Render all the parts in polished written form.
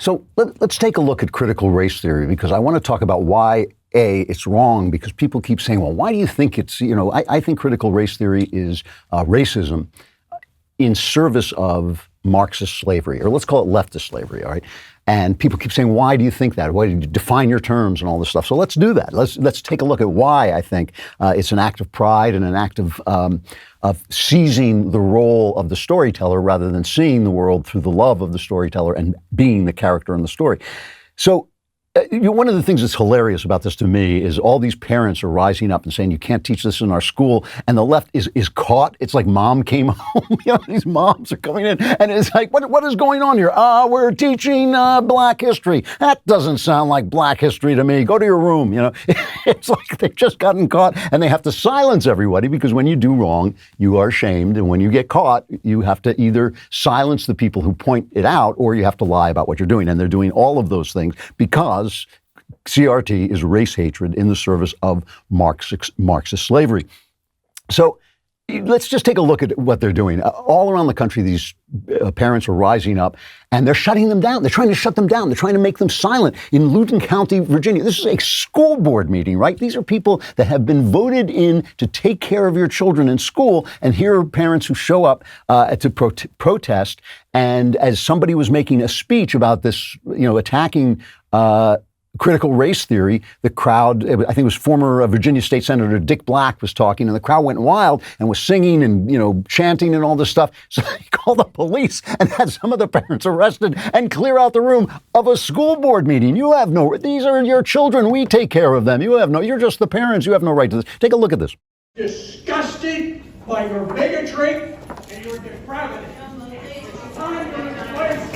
So let's take a look at critical race theory, because I want to talk about why, A, it's wrong, because people keep saying, well, why do you think it's, I think critical race theory is racism in service of Marxist slavery, or let's call it leftist slavery, all right? And people keep saying, why do you think that? Why did you define your terms and all this stuff? So let's do that. Let's take a look at why I think it's an act of pride and an act of seizing the role of the storyteller rather than seeing the world through the love of the storyteller and being the character in the story. So one of the things that's hilarious about this to me is all these parents are rising up and saying, you can't teach this in our school. And the left is caught. It's like mom came home. These moms are coming in and it's like, what is going on here? We're teaching black history. That doesn't sound like black history to me. Go to your room. It's like they've just gotten caught and they have to silence everybody, because when you do wrong, you are shamed. And when you get caught, you have to either silence the people who point it out or you have to lie about what you're doing. And they're doing all of those things because CRT is race hatred in the service of Marxist slavery. So let's just take a look at what they're doing. All around the country, these parents are rising up and they're shutting them down. They're trying to shut them down. They're trying to make them silent. In Loudoun County, Virginia, this is a school board meeting, right? These are people that have been voted in to take care of your children in school. And here are parents who show up to protest. And as somebody was making a speech about this, attacking critical race theory, the crowd, I think it was former Virginia State Senator Dick Black was talking, and the crowd went wild and was singing and, chanting and all this stuff. So he called the police and had some of the parents arrested and clear out the room of a school board meeting. These are your children. We take care of them. You're just the parents. You have no right to this. Take a look at this. Disgusted by your bigotry and your depravity. It's time to replace.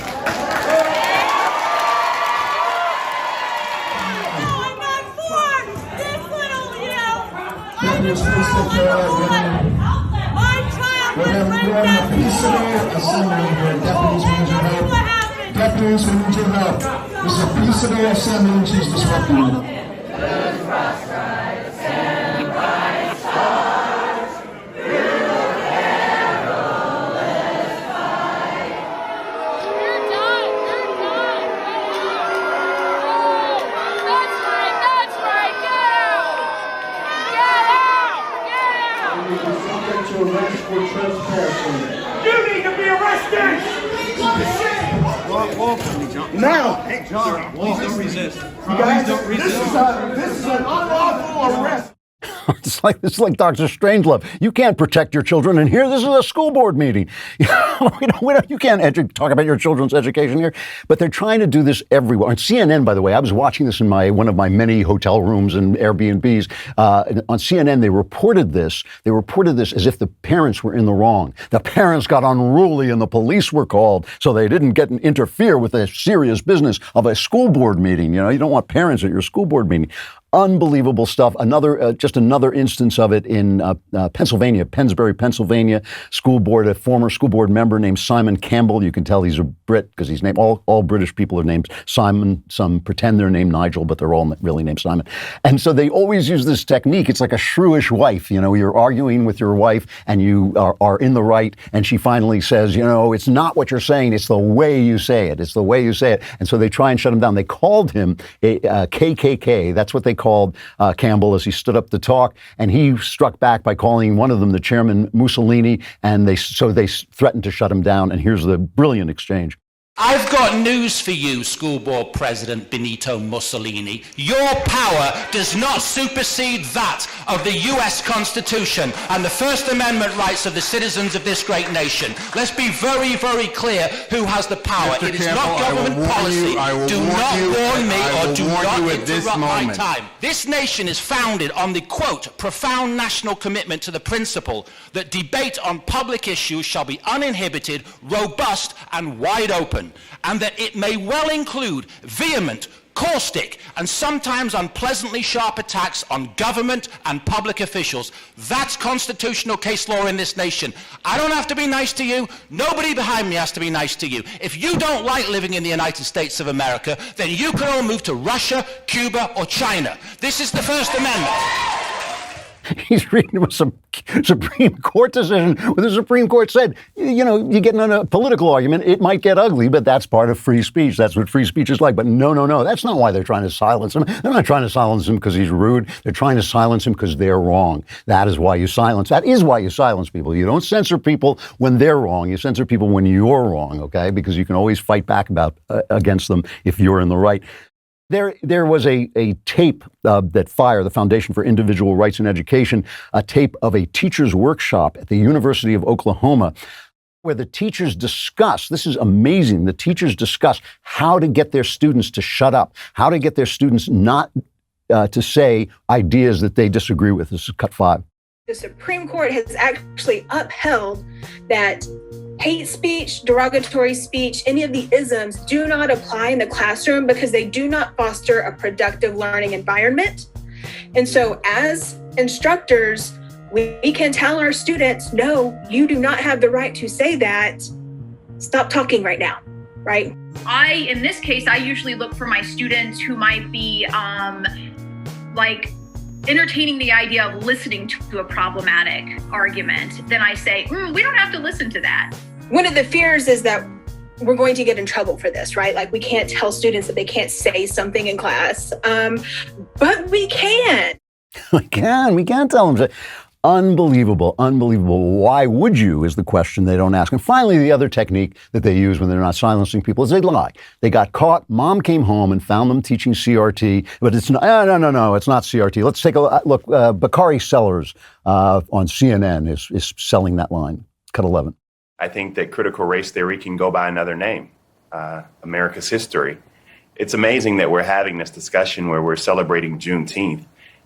Deputies, please take care of women. Women, we are in a peaceful assembly here. Deputies, we need your help. Deputies, we need your help. This is a peaceful assembly and she's disrupting it. You need to be arrested! Now! Hey, John, please don't resist. You guys, this is an unlawful arrest. It's like Dr. Strangelove. You can't protect your children, and here this is a school board meeting. You can't talk about your children's education here. But they're trying to do this everywhere. On CNN, by the way, I was watching this in one of my many hotel rooms and Airbnbs. On CNN, they reported this. They reported this as if the parents were in the wrong. The parents got unruly, and the police were called, so they didn't get and interfere with the serious business of a school board meeting. You don't want parents at your school board meeting. Unbelievable stuff. Just another instance of it in Pennsylvania, Pennsbury, Pennsylvania. A former school board member named Simon Campbell. You can tell he's a Brit because he's named, all British people are named Simon. Some pretend they're named Nigel, but they're all really named Simon. And so they always use this technique. It's like a shrewish wife. You're arguing with your wife and you are in the right. And she finally says, it's not what you're saying. It's the way you say it. It's the way you say it. And so they try and shut him down. They called him a KKK. That's what they called Campbell as he stood up to talk, and he struck back by calling one of them the Chairman Mussolini, and they threatened to shut him down. And here's the brilliant exchange. I've got news for you, School Board President Benito Mussolini. Your power does not supersede that of the U.S. Constitution and the First Amendment rights of the citizens of this great nation. Let's be very, very clear who has the power. Mr. It is Campbell, not government policy. Do not warn me or do not interrupt my time. This nation is founded on the, quote, profound national commitment to the principle that debate on public issues shall be uninhibited, robust, and wide open, and that it may well include vehement, caustic, and sometimes unpleasantly sharp attacks on government and public officials. That's constitutional case law in this nation. I don't have to be nice to you. Nobody behind me has to be nice to you. If you don't like living in the United States of America, then you can all move to Russia, Cuba, or China. This is the First Amendment. He's reading a Supreme Court decision where the Supreme Court said, you get in a political argument, it might get ugly, but that's part of free speech. That's what free speech is like. But no. That's not why they're trying to silence him. They're not trying to silence him because he's rude. They're trying to silence him because they're wrong. That is why you silence. That is why you silence people. You don't censor people when they're wrong. You censor people when you're wrong, okay? Because you can always fight back against them if you're in the right. There was a tape that FIRE, the Foundation for Individual Rights in Education, a tape of a teacher's workshop at the University of Oklahoma, where the teachers discuss, this is amazing, the teachers discuss how to get their students to shut up, how to get their students not to say ideas that they disagree with. This is cut 5. The Supreme Court has actually upheld that hate speech, derogatory speech, any of the isms do not apply in the classroom because they do not foster a productive learning environment. And so as instructors, we can tell our students, no, you do not have the right to say that. Stop talking right now, right? In this case, I usually look for my students who might be entertaining the idea of listening to a problematic argument. Then I say, we don't have to listen to that. One of the fears is that we're going to get in trouble for this, right? Like we can't tell students that they can't say something in class, but we can. We can tell them. Unbelievable. Why would you is the question they don't ask. And finally, the other technique that they use when they're not silencing people is they lie. They got caught. Mom came home and found them teaching CRT, but it's not, no, it's not CRT. Let's take a look. Bakari Sellers on CNN is selling that line. Cut 11. I think that critical race theory can go by another name, America's history. It's amazing that we're having this discussion where we're celebrating Juneteenth,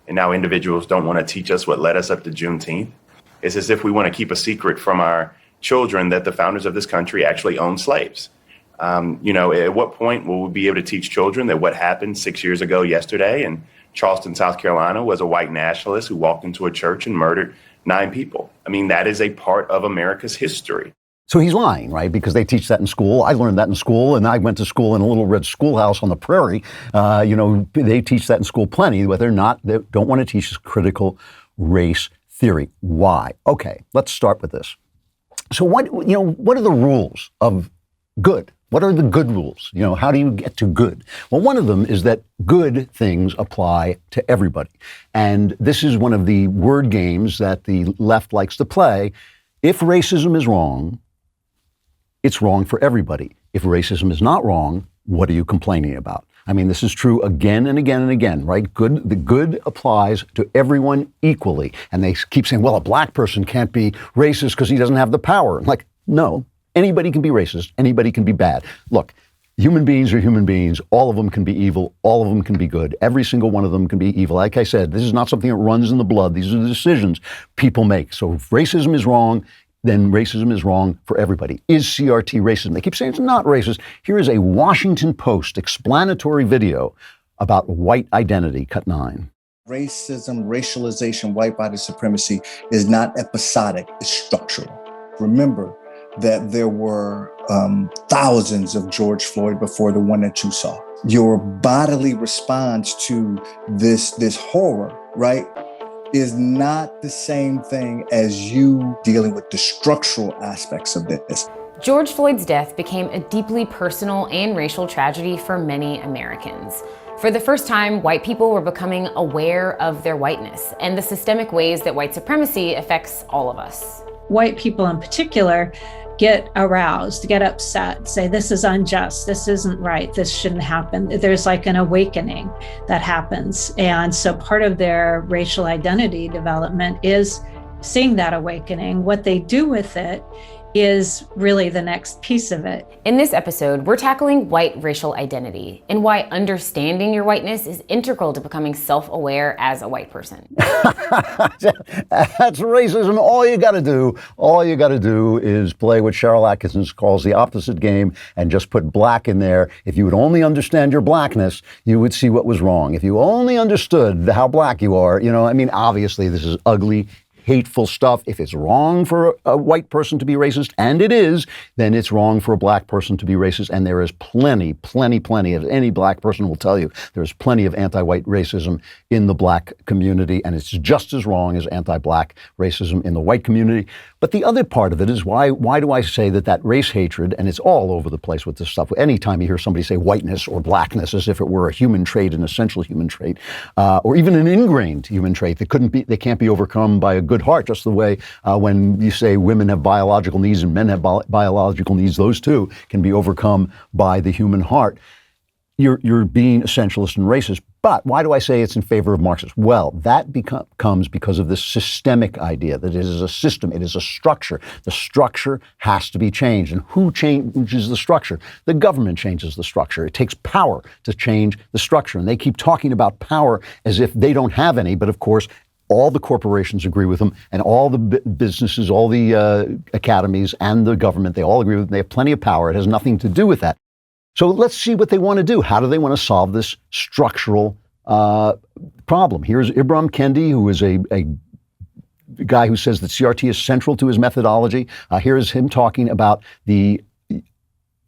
and now individuals don't want to teach us what led us up to Juneteenth. It's as if we want to keep a secret from our children that the founders of this country actually owned slaves. At what point will we be able to teach children that what happened 6 years ago yesterday in Charleston, South Carolina, was a white nationalist who walked into a church and murdered 9 people? I mean, that is a part of America's history. So he's lying, right? Because they teach that in school. I learned that in school, and I went to school in a little red schoolhouse on the prairie. They teach that in school plenty, but they don't want to teach critical race theory. Why? Okay, let's start with this. So what are the rules of good? What are the good rules? How do you get to good? Well, one of them is that good things apply to everybody. And this is one of the word games that the left likes to play. If racism is wrong, it's wrong for everybody. If racism is not wrong, what are you complaining about? I mean, this is true again and again and again, right? The good applies to everyone equally. And they keep saying, well, a black person can't be racist because he doesn't have the power. Like, no, anybody can be racist. Anybody can be bad. Look, human beings are human beings. All of them can be evil. All of them can be good. Every single one of them can be evil. Like I said, this is not something that runs in the blood. These are the decisions people make. So if racism is wrong, then racism is wrong for everybody. Is CRT racism? They keep saying it's not racist. Here is a Washington Post explanatory video about white identity, cut 9. Racism, racialization, white body supremacy is not episodic, it's structural. Remember that there were thousands of George Floyd before the one that you saw. Your bodily response to this horror, right, is not the same thing as you dealing with the structural aspects of this. George Floyd's death became a deeply personal and racial tragedy for many Americans. For the first time, white people were becoming aware of their whiteness and the systemic ways that white supremacy affects all of us. White people in particular get aroused, get upset, say this is unjust, this isn't right, this shouldn't happen. There's like an awakening that happens. And so part of their racial identity development is seeing that awakening. What they do with it is really the next piece of it. In this episode, we're tackling white racial identity and why understanding your whiteness is integral to becoming self-aware as a white person. That's racism. All you got to do is play what Cheryl Atkinson calls the opposite game and just put black in there. If you would only understand your blackness, you would see what was wrong. If you only understood how black you are, obviously this is ugly, hateful stuff. If it's wrong for a white person to be racist, and it is, then it's wrong for a black person to be racist. And there is plenty, as any black person will tell you, there's plenty of anti-white racism in the black community, and it's just as wrong as anti-black racism in the white community. But the other part of it is why do I say that race hatred, and it's all over the place with this stuff. Anytime you hear somebody say whiteness or blackness as if it were a human trait, an essential human trait, or even an ingrained human trait that can't be overcome by a good heart, just the way when you say women have biological needs and men have biological needs, those two can be overcome by the human heart. You're being essentialist and racist. But why do I say it's in favor of Marxists? Well, that comes because of this systemic idea that it is a system, it is a structure. The structure has to be changed. And who changes the structure? The government changes the structure. It takes power to change the structure. And they keep talking about power as if they don't have any. But of course, all the corporations agree with them, and all the businesses, all the academies and the government, they all agree with them. They have plenty of power. It has nothing to do with that. So let's see what they want to do. How do they want to solve this structural problem? Here's Ibram Kendi, who is a guy who says that CRT is central to his methodology. Here's him talking about the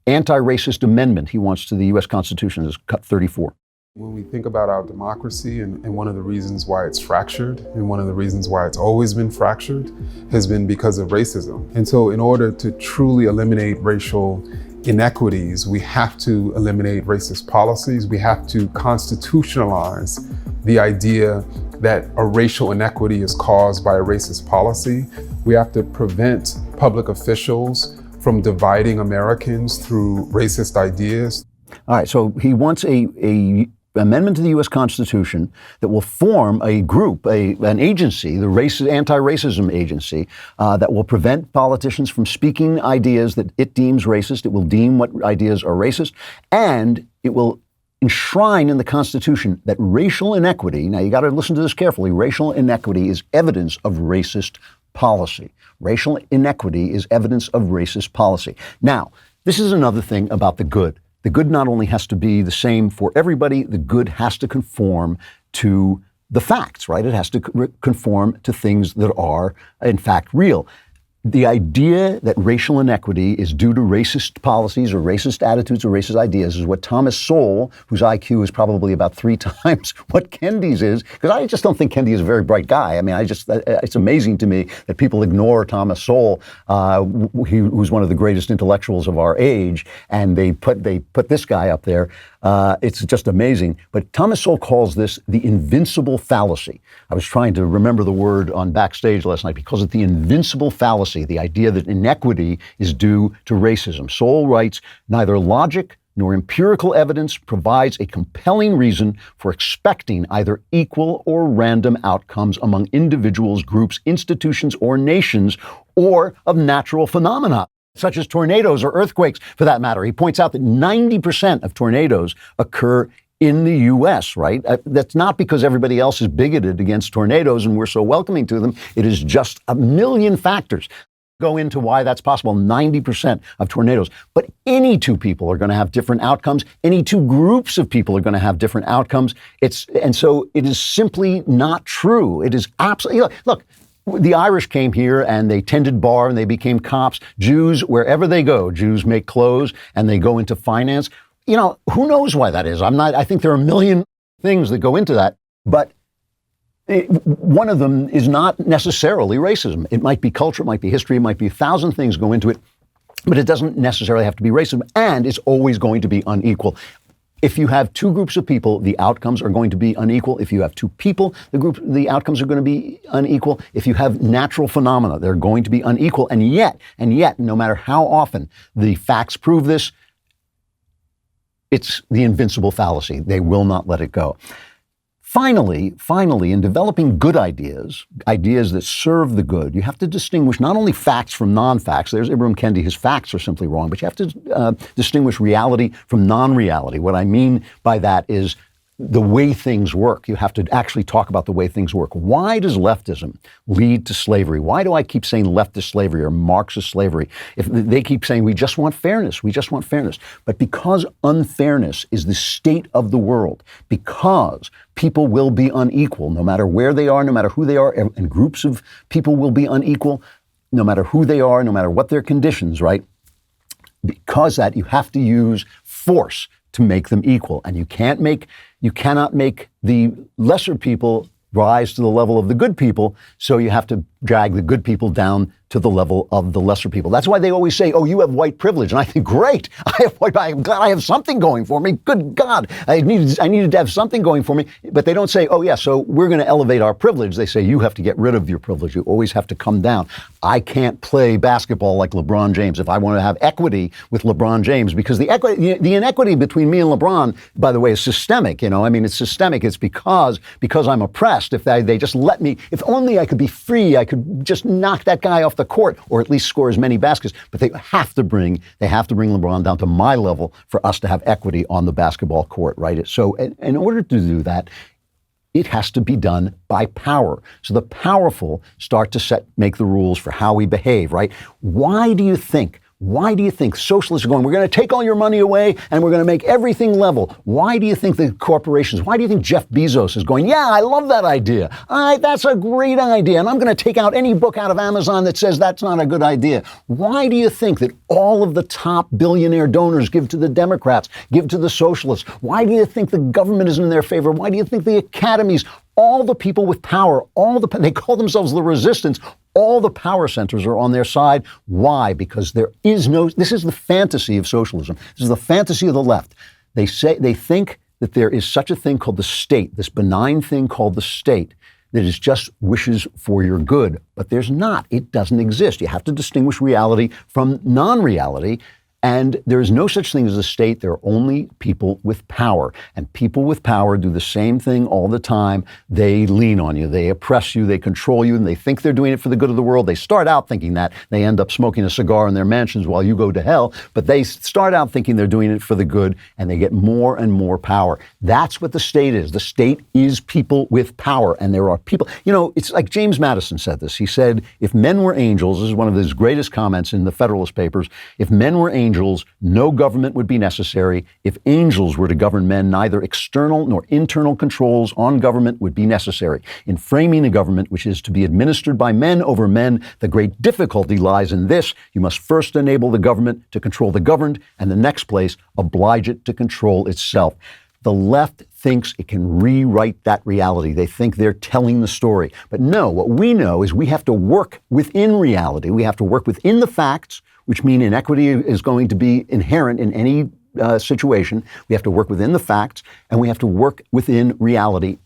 anti-racist amendment he wants to the U.S. Constitution. This is cut 34. When we think about our democracy and one of the reasons why it's fractured and one of the reasons why it's always been fractured has been because of racism. And so in order to truly eliminate racial inequities, we have to eliminate racist policies. We have to constitutionalize the idea that a racial inequity is caused by a racist policy. We have to prevent public officials from dividing Americans through racist ideas. All right, so he wants a amendment to the U.S. Constitution that will form a group, an agency, the anti-racism agency, that will prevent politicians from speaking ideas that it deems racist. It will deem what ideas are racist, and it will enshrine in the Constitution that racial inequity, now you got to listen to this carefully, racial inequity is evidence of racist policy. Racial inequity is evidence of racist policy. Now, this is another thing about the good. The good not only has to be the same for everybody, the good has to conform to the facts, right? It has to conform to things that are, in fact, real. The idea that racial inequity is due to racist policies or racist attitudes or racist ideas is what Thomas Sowell, whose IQ is probably about 3 times what Kendi's is, because I just don't think Kendi is a very bright guy. I mean, it's amazing to me that people ignore Thomas Sowell, who's one of the greatest intellectuals of our age, and they put this guy up there. It's just amazing. But Thomas Sowell calls this the Invincible Fallacy. I was trying to remember the word on Backstage last night because it's the Invincible Fallacy, the idea that inequity is due to racism. Sowell writes, neither logic nor empirical evidence provides a compelling reason for expecting either equal or random outcomes among individuals, groups, institutions, or nations, or of natural phenomena, such as tornadoes or earthquakes, for that matter. He points out that 90% of tornadoes occur in the U.S., right? That's not because everybody else is bigoted against tornadoes and we're so welcoming to them. It is just a million factors go into why that's possible. 90% of tornadoes. But any two people are going to have different outcomes. Any two groups of people are going to have different outcomes. And so it is simply not true. It is absolutely, look, the Irish came here and they tended bar and they became cops. Jews, wherever they go, Jews make clothes and they go into finance. You know, who knows why that is? I think there are a million things that go into that, but one of them is not necessarily racism. It might be culture, it might be history, it might be 1,000 things go into it, but it doesn't necessarily have to be racism, and it's always going to be unequal. If you have two groups of people, the outcomes are going to be unequal. If you have two people, the outcomes are going to be unequal. If you have natural phenomena, they're going to be unequal. And yet, no matter how often the facts prove this, it's the invincible fallacy. They will not let it go. Finally, in developing good ideas that serve the good, you have to distinguish not only facts from non-facts. There's Ibram Kendi, his facts are simply wrong, but you have to distinguish reality from non-reality. What I mean by that is the way things work. You have to actually talk about the way things work. Why does leftism lead to slavery? Why do I keep saying leftist slavery or Marxist slavery? If they keep saying we just want fairness, we just want fairness. But because unfairness is the state of the world, because people will be unequal, no matter where they are, no matter who they are, and groups of people will be unequal, no matter who they are, no matter what their conditions, right? Because that, you have to use force to make them equal. And you cannot make the lesser people rise to the level of the good people, so you have to drag the good people down to the level of the lesser people. That's why they always say, oh, you have white privilege. And I think, great, I'm glad I have something going for me. Good God, I needed to have something going for me. But they don't say, oh yeah, so we're going to elevate our privilege. They say, you have to get rid of your privilege. You always have to come down. I can't play basketball like LeBron James if I want to have equity with LeBron James, because the inequity between me and LeBron, by the way, is systemic. It's systemic. It's because I'm oppressed. If they just let me, if only I could be free, I could just knock that guy off the court, or at least score as many baskets. But they have to bring LeBron down to my level for us to have equity on the basketball court, right? So in order to do that, it has to be done by power. So the powerful start to make the rules for how we behave, right? Why do you think socialists are going, we're going to take all your money away and we're going to make everything level? Why do you think the corporations, why do you think Jeff Bezos is going, yeah, I love that idea. That's a great idea. And I'm going to take out any book out of Amazon that says that's not a good idea. Why do you think that all of the top billionaire donors give to the Democrats, give to the socialists? Why do you think the government is in their favor? Why do you think the academies, all the people with power, they call themselves the resistance, all the power centers are on their side? Why? Because this is the fantasy of socialism. This is the fantasy of the left. They think that there is such a thing called the state, this benign thing called the state, that is just wishes for your good. But there's not. It doesn't exist. You have to distinguish reality from non-reality. And there is no such thing as a state. There are only people with power. And people with power do the same thing all the time. They lean on you. They oppress you. They control you. And they think they're doing it for the good of the world. They start out thinking that. They end up smoking a cigar in their mansions while you go to hell. But they start out thinking they're doing it for the good. And they get more and more power. That's what the state is. The state is people with power. And there are people, it's like James Madison said this. He said, if men were angels, this is one of his greatest comments in the Federalist Papers, if men were angels, no government would be necessary. If angels were to govern men, neither external nor internal controls on government would be necessary. In framing a government which is to be administered by men over men, the great difficulty lies in this: you must first enable the government to control the governed, and the next place, oblige it to control itself. The left thinks it can rewrite that reality. They think they're telling the story. But no, what we know is we have to work within reality. We have to work within the facts, which mean inequity is going to be inherent in any situation. We have to work within the facts, and we have to work within reality,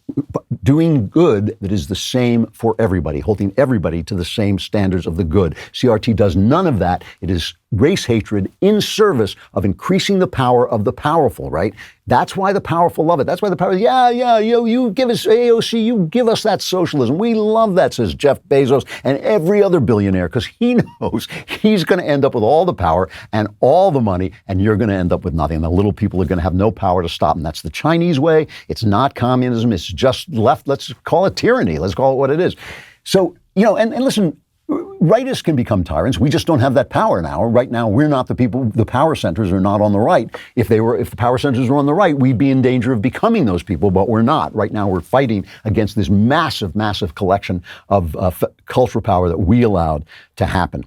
doing good that is the same for everybody, holding everybody to the same standards of the good. CRT does none of that. It is race hatred in service of increasing the power of the powerful, right? That's why the powerful love it. That's why the power, you give us AOC, you give us that socialism. We love that, says Jeff Bezos and every other billionaire, because he knows he's going to end up with all the power and all the money, and you're going to end up with nothing. The little people are going to have no power to stop them. That's the Chinese way. It's not communism. It's just left. Let's call it tyranny. Let's call it what it is. So, and listen, rightists can become tyrants. We just don't have that power now. Right now, we're not the people. The power centers are not on the right. If the power centers were on the right, we'd be in danger of becoming those people, but we're not. Right now, we're fighting against this massive, massive collection of cultural power that we allowed to happen.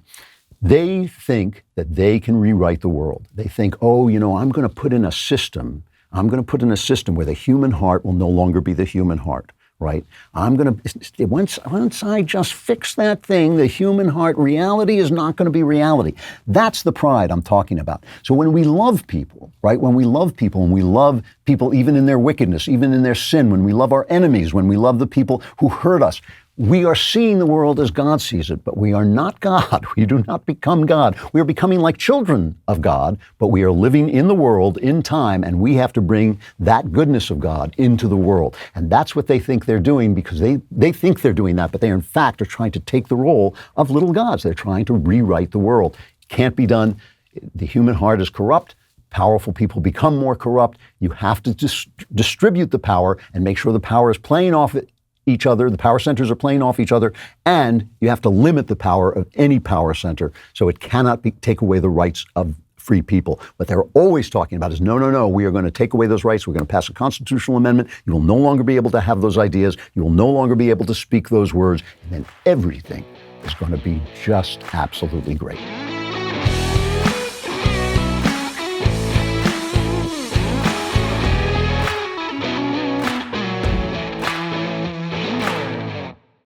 They think that they can rewrite the world. They think, I'm going to put in a system. I'm going to put in a system where the human heart will no longer be the human heart. Right? Once I just fix that thing, the human heart, reality is not going to be reality. That's the pride I'm talking about. So when we love people, right? When we love people, and we love people even in their wickedness, even in their sin, when we love our enemies, when we love the people who hurt us, we are seeing the world as God sees it, but we are not God. We do not become God. We are becoming like children of God, but we are living in the world in time, and we have to bring that goodness of God into the world. And that's what they think they're doing, because they think they're doing that, but they in fact are trying to take the role of little gods. They're trying to rewrite the world. It can't be done. The human heart is corrupt. powerful people become more corrupt. You have to distribute the power and make sure the power is playing off each other, the power centers are playing off each other, and you have to limit the power of any power center so it cannot take away the rights of free people. What they're always talking about is, no, we are going to take away those rights. We're going to pass a constitutional amendment. You will no longer be able to have those ideas. You will no longer be able to speak those words. And then everything is going to be just absolutely great.